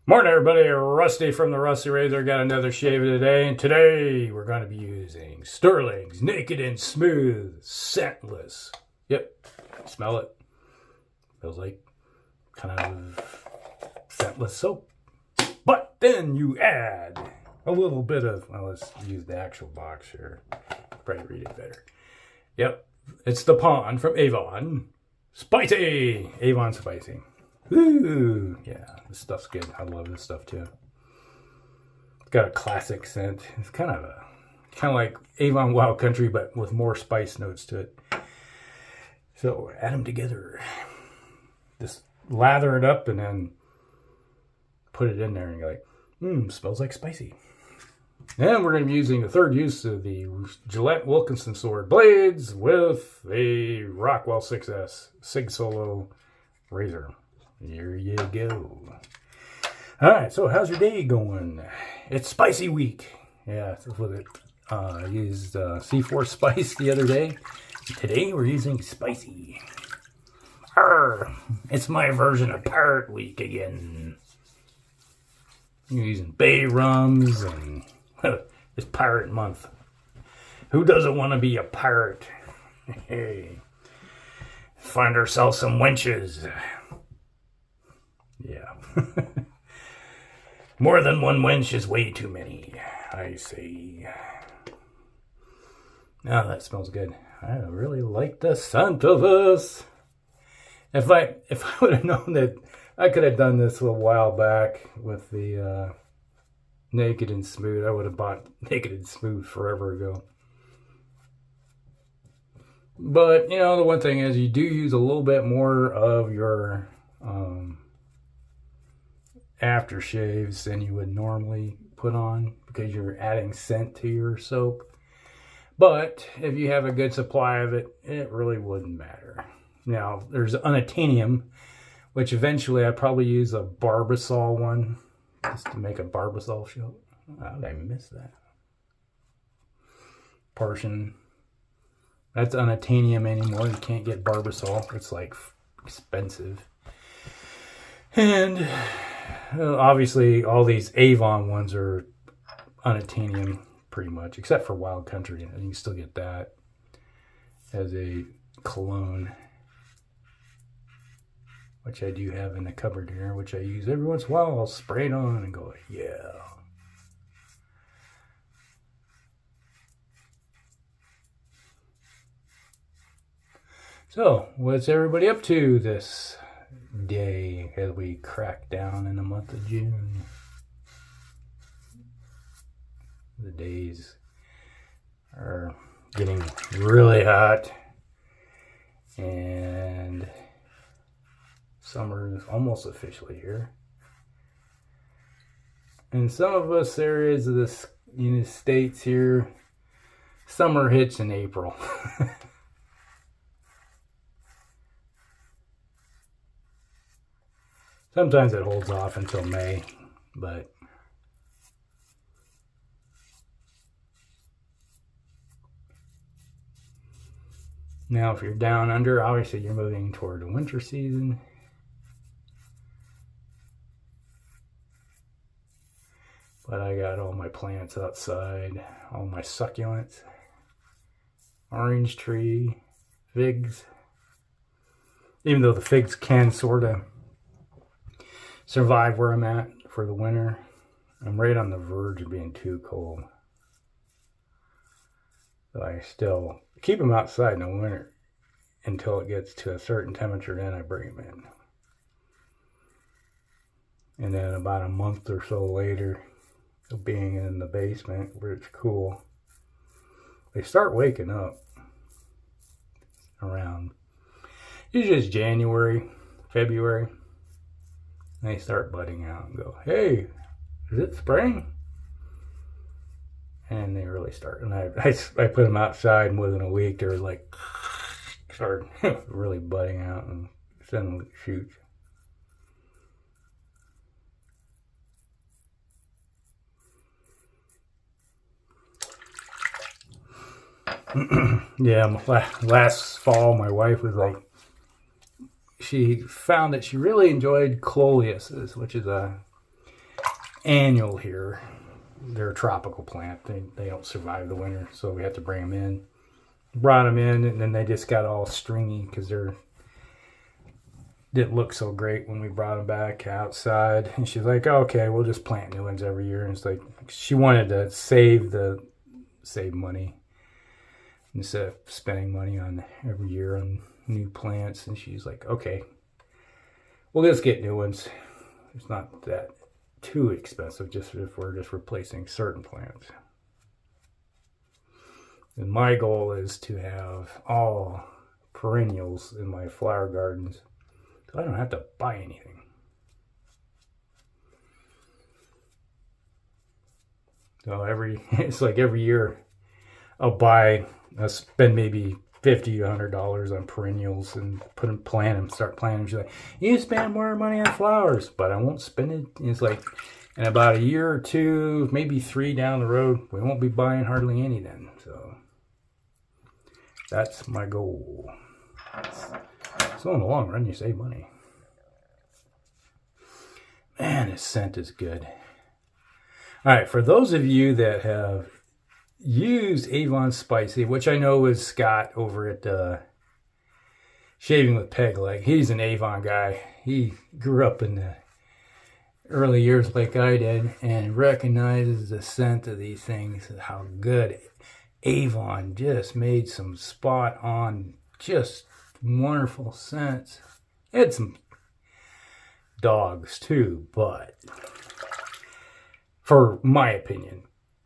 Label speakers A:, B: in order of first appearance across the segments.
A: Morning, everybody. Rusty from the Rusty Razor got another shave today, and today we're going to be using Stirling's Naked and Smooth Scentless. Yep, smell it. Feels like kind of scentless soap. But then you add a little bit of, well, let's use the actual box here. Probably read it better. Yep, it's the Pond from Avon. Spicy! Avon Spicy. Ooh, yeah, this stuff's good. I love this stuff too. It's got a classic scent. It's kind of like Avon Wild Country, but with more spice notes to it. So add them together. Just lather it up and then put it in there, and you're like, smells like spicy. And we're going to be using the third use of the Gillette Wilkinson sword blades with a Rockwell 6S Sig Solo razor. Here you go. Alright, so how's your day going? It's spicy week. Yeah, that's what it. I used C4 Spice the other day. Today we're using spicy. Arr, it's my version of Pirate Week again. You're using bay rums and it's Pirate Month. Who doesn't want to be a pirate? Hey, find ourselves some wenches. Yeah. More than one wench is way too many, I say. Oh, that smells good. I really like the scent of this. If I would have known that I could have done this a while back with the Naked and Smooth, I would have bought Naked and Smooth forever ago. But, you know, the one thing is you do use a little bit more of your aftershaves than you would normally put on because you're adding scent to your soap. But if you have a good supply of it, it really wouldn't matter. Now, there's Unobtainium, which eventually I'd probably use a Barbasol one just to make a Barbasol show. How did I miss that? Portion. That's Unobtainium anymore. You can't get Barbasol. It's like expensive. And obviously all these Avon ones are Unobtainium pretty much, except for Wild Country. And you can still get that as a cologne, which I do have in the cupboard here, which I use every once in a while. I'll spray it on and go, yeah. So, what's everybody up to this day as we crack down in the month of June? The days are getting really hot, and summer is almost officially here. In some of us areas of the United States here, summer hits in April. Sometimes it holds off until May, but now if you're down under, obviously you're moving toward the winter season. But I got all my plants outside, all my succulents, orange tree, figs. Even though the figs can sort of survive where I'm at for the winter, I'm right on the verge of being too cold. But I still keep them outside in the winter until it gets to a certain temperature, then I bring them in. And then about a month or so later, being in the basement where it's cool, they start waking up around usually it's January, February. They start budding out and go, hey, is it spring? And they really start. And I put them outside, and within a week, they're like, start really budding out and sending shoots. Yeah, last fall, my wife was like, she found that she really enjoyed Coleuses, which is a annual here. They're a tropical plant. They don't survive the winter, so we have to bring them in. Brought them in, and then they just got all stringy because didn't look so great when we brought them back outside. And she's like, oh, okay, we'll just plant new ones every year. And it's like she wanted to save money instead of spending money on every year on new plants. And she's like, okay, we'll just get new ones. It's not that too expensive, just if we're just replacing certain plants. And my goal is to have all perennials in my flower gardens, so I don't have to buy anything. So it's like every year I'll spend maybe $50 to $100 on perennials and start planting them. She's like, you spend more money on flowers, but I won't spend it. It's like, in about a year or two, maybe 3 down the road, we won't be buying hardly any then. So that's my goal. So in the long run, you save money. Man, this scent is good. All right, for those of you that have used Avon Spicy, which I know is Scott over at Shaving with Peg Leg. He's an Avon guy. He grew up in the early years like I did and recognizes the scent of these things, how good. Avon just made some spot on, just wonderful scents. It had some dogs too, but for my opinion,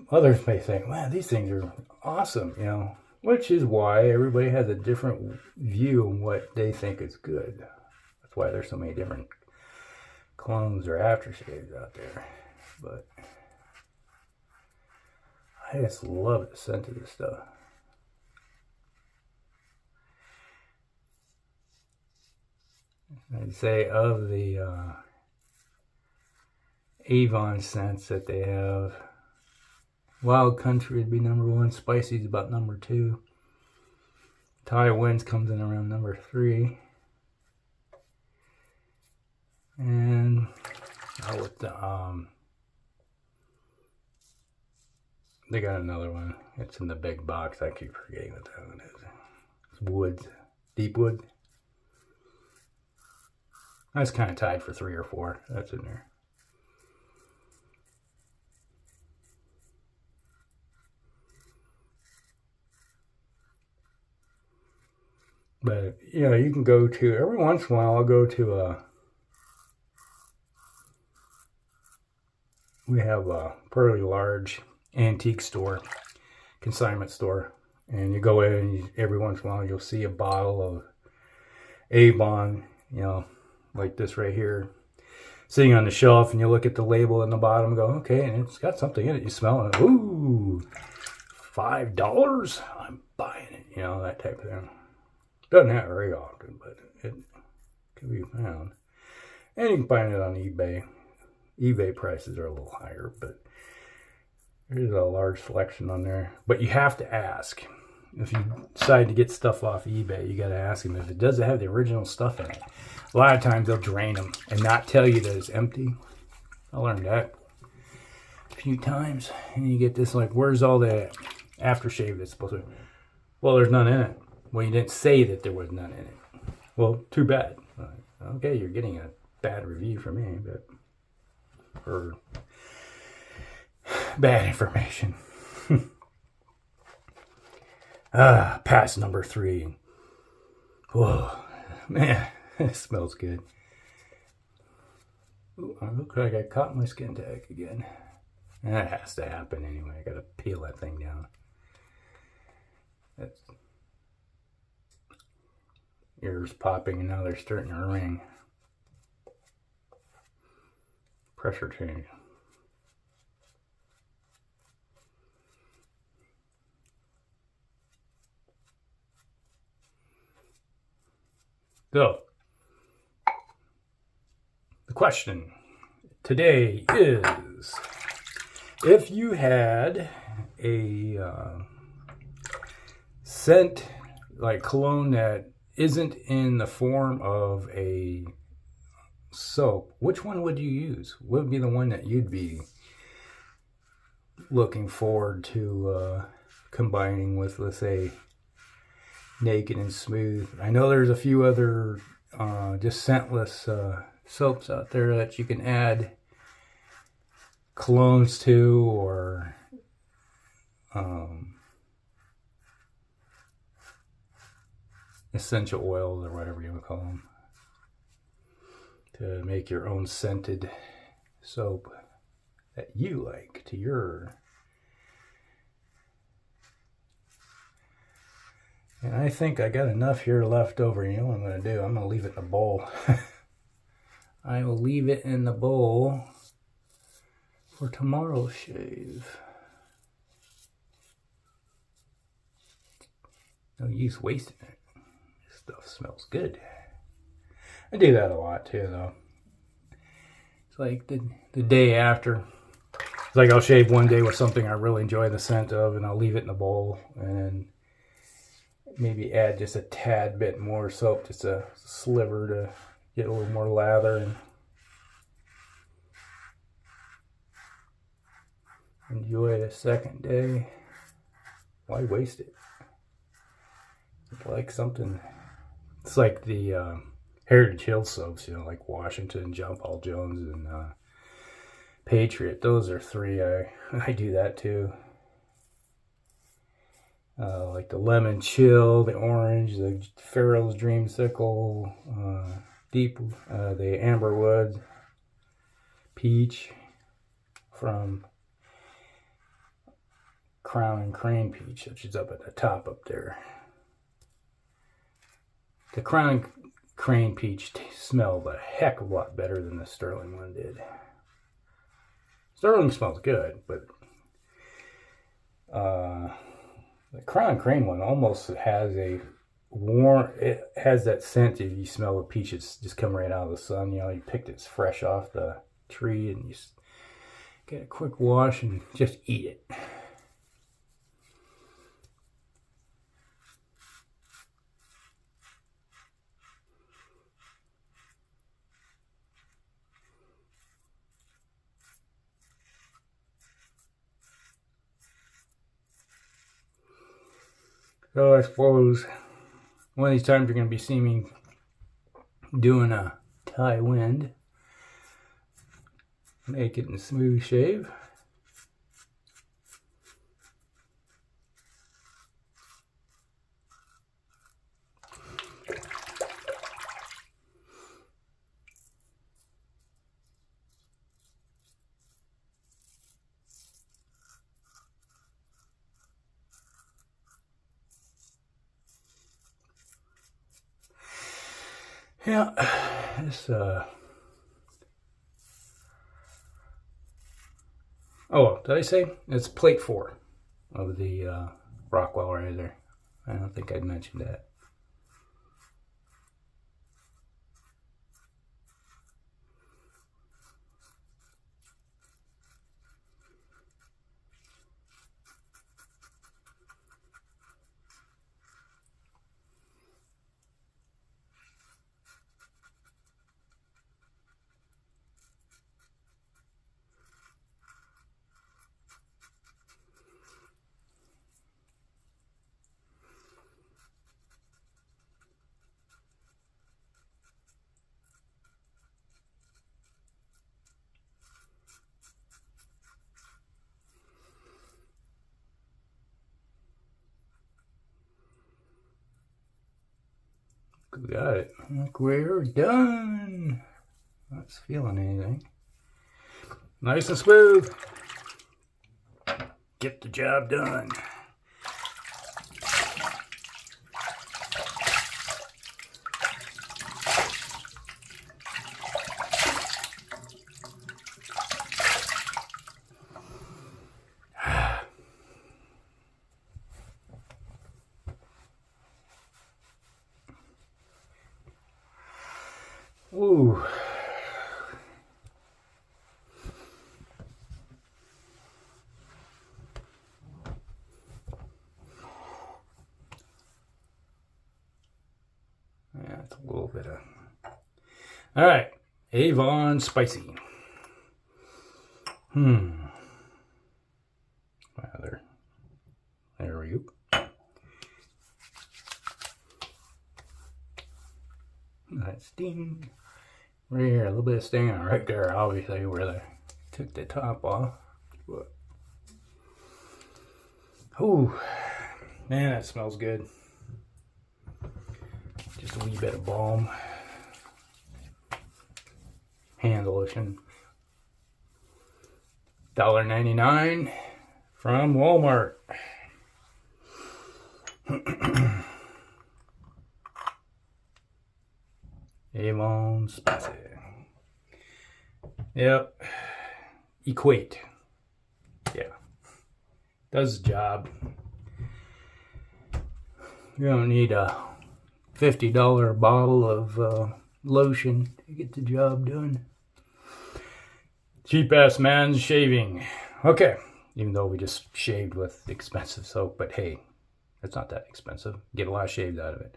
A: others may think, wow, these things are awesome, which is why everybody has a different view on what they think is good. That's why there's so many different clones or aftershaves out there. But I just love the scent of this stuff. I'd say of the Avon scents that they have, Wild Country would be number 1. Spicy is about number 2. Thai Winds comes in around number 3. And with they got another one. It's in the big box. I keep forgetting what that one is. It's Woods. Deep Wood. That's kind of tied for 3 or 4. That's in there. But, you can go to, every once in a while, I'll go to we have a fairly large antique store, consignment store. And you go in and every once in a while, you'll see a bottle of Avon, like this right here, sitting on the shelf. And you look at the label in the bottom and go, okay, and it's got something in it. You smell it. Ooh, $5? I'm buying it. That type of thing. Doesn't happen very often, but it can be found. And you can find it on eBay. eBay prices are a little higher, but there's a large selection on there. But you have to ask. If you decide to get stuff off eBay, you got to ask them if it doesn't have the original stuff in it. A lot of times they'll drain them and not tell you that it's empty. I learned that a few times. And you get this like, where's all the aftershave that's supposed to be? Well, there's none in it. Well, you didn't say that there was none in it. Well, too bad. Okay, you're getting a bad review from me, but for bad information. Pass number 3. Whoa, man, it smells good. Ooh, I look like I caught my skin tag again. That has to happen anyway. I gotta peel that thing down. That's ears popping, and now they're starting to ring. Pressure change. So, the question today is, if you had a scent like cologne that isn't in the form of a soap, which one would you use? What would be the one that you'd be looking forward to combining with, let's say, Naked and Smooth? I know there's a few other just scentless soaps out there that you can add colognes to, or essential oils, or whatever you would call them, to make your own scented soap that you like to your. And I think I got enough here left over. You know what I'm going to do? I'm going to leave it in a bowl. I will leave it in the bowl for tomorrow's shave. No use wasting it. This stuff smells good. I do that a lot too, though. It's like the day after. It's like I'll shave one day with something I really enjoy the scent of, and I'll leave it in a bowl, and maybe add just a tad bit more soap, just a sliver to get a little more lather, and enjoy the second day. Why waste it? It's like something. It's like the Heritage Hill soaps, you know, like Washington, John Paul Jones, and Patriot. Those are three. I do that too. Like the lemon chill, the orange, the Pharaoh's Dreamsicle, the amberwood, peach from Crown and Crane peach, which is up at the top up there. The Crown and Crane peach smelled a heck of a lot better than the Stirling one did. Stirling smells good, but the Crown and Crane one almost has a warm, it has that scent if you smell the peaches just come right out of the sun. You know, you picked it fresh off the tree and you just get a quick wash and just eat it. So I suppose one of these times you're going to be seeing me doing a tie wind, Naked and Smooth shave. Yeah, this, oh, did I say? It's plate 4 of the Rockwell right there. I don't think I'd mentioned that. Got it. Look, we're done. Not feeling anything. Nice and smooth. Get the job done. Ooh. Yeah, it's a little bit of... All right. Avon Spicy. Wow, there we go. That sting. Right here, a little bit of sting right there, obviously, where they took the top off. Oh, man, that smells good. Just a wee bit of balm. Hand lotion. $1.99 from Walmart. Avon Spicy. Yep. Equate. Yeah. Does the job. You don't need a $50 bottle of lotion to get the job done. Cheap ass man's shaving. Okay. Even though we just shaved with expensive soap, but hey, it's not that expensive. Get a lot of shaved out of it.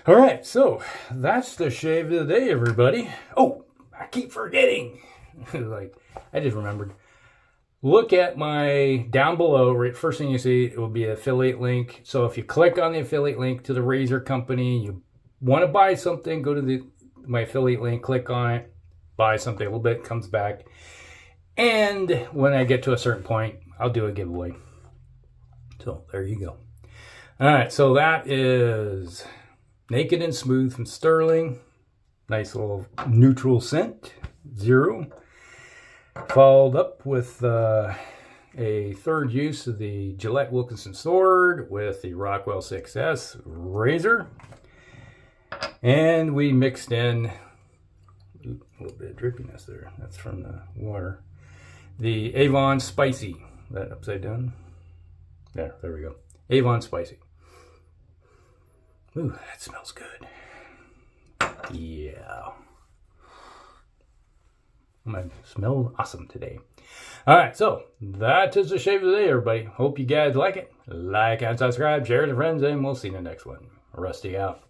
A: All right, so that's the shave of the day, everybody. Oh, I keep forgetting. Like, I just remembered. Look at my down below, right, first thing you see, it will be an affiliate link. So if you click on the affiliate link to the razor company, you want to buy something, go to my affiliate link, click on it, buy something, a little bit comes back. And when I get to a certain point, I'll do a giveaway. So there you go. All right, so that is Naked and Smooth from Stirling. Nice little neutral scent, 0. Followed up with a third use of the Gillette Wilkinson sword with the Rockwell 6S razor. And we mixed in a little bit of drippiness there. That's from the water. The Avon Spicy. That upside down? There we go. Avon Spicy. Ooh, that smells good. Yeah. I'm gonna smell awesome today. All right, so that is the shave of the day, everybody. Hope you guys like it. Like and subscribe, share with your friends, and we'll see you in the next one. Rusty out.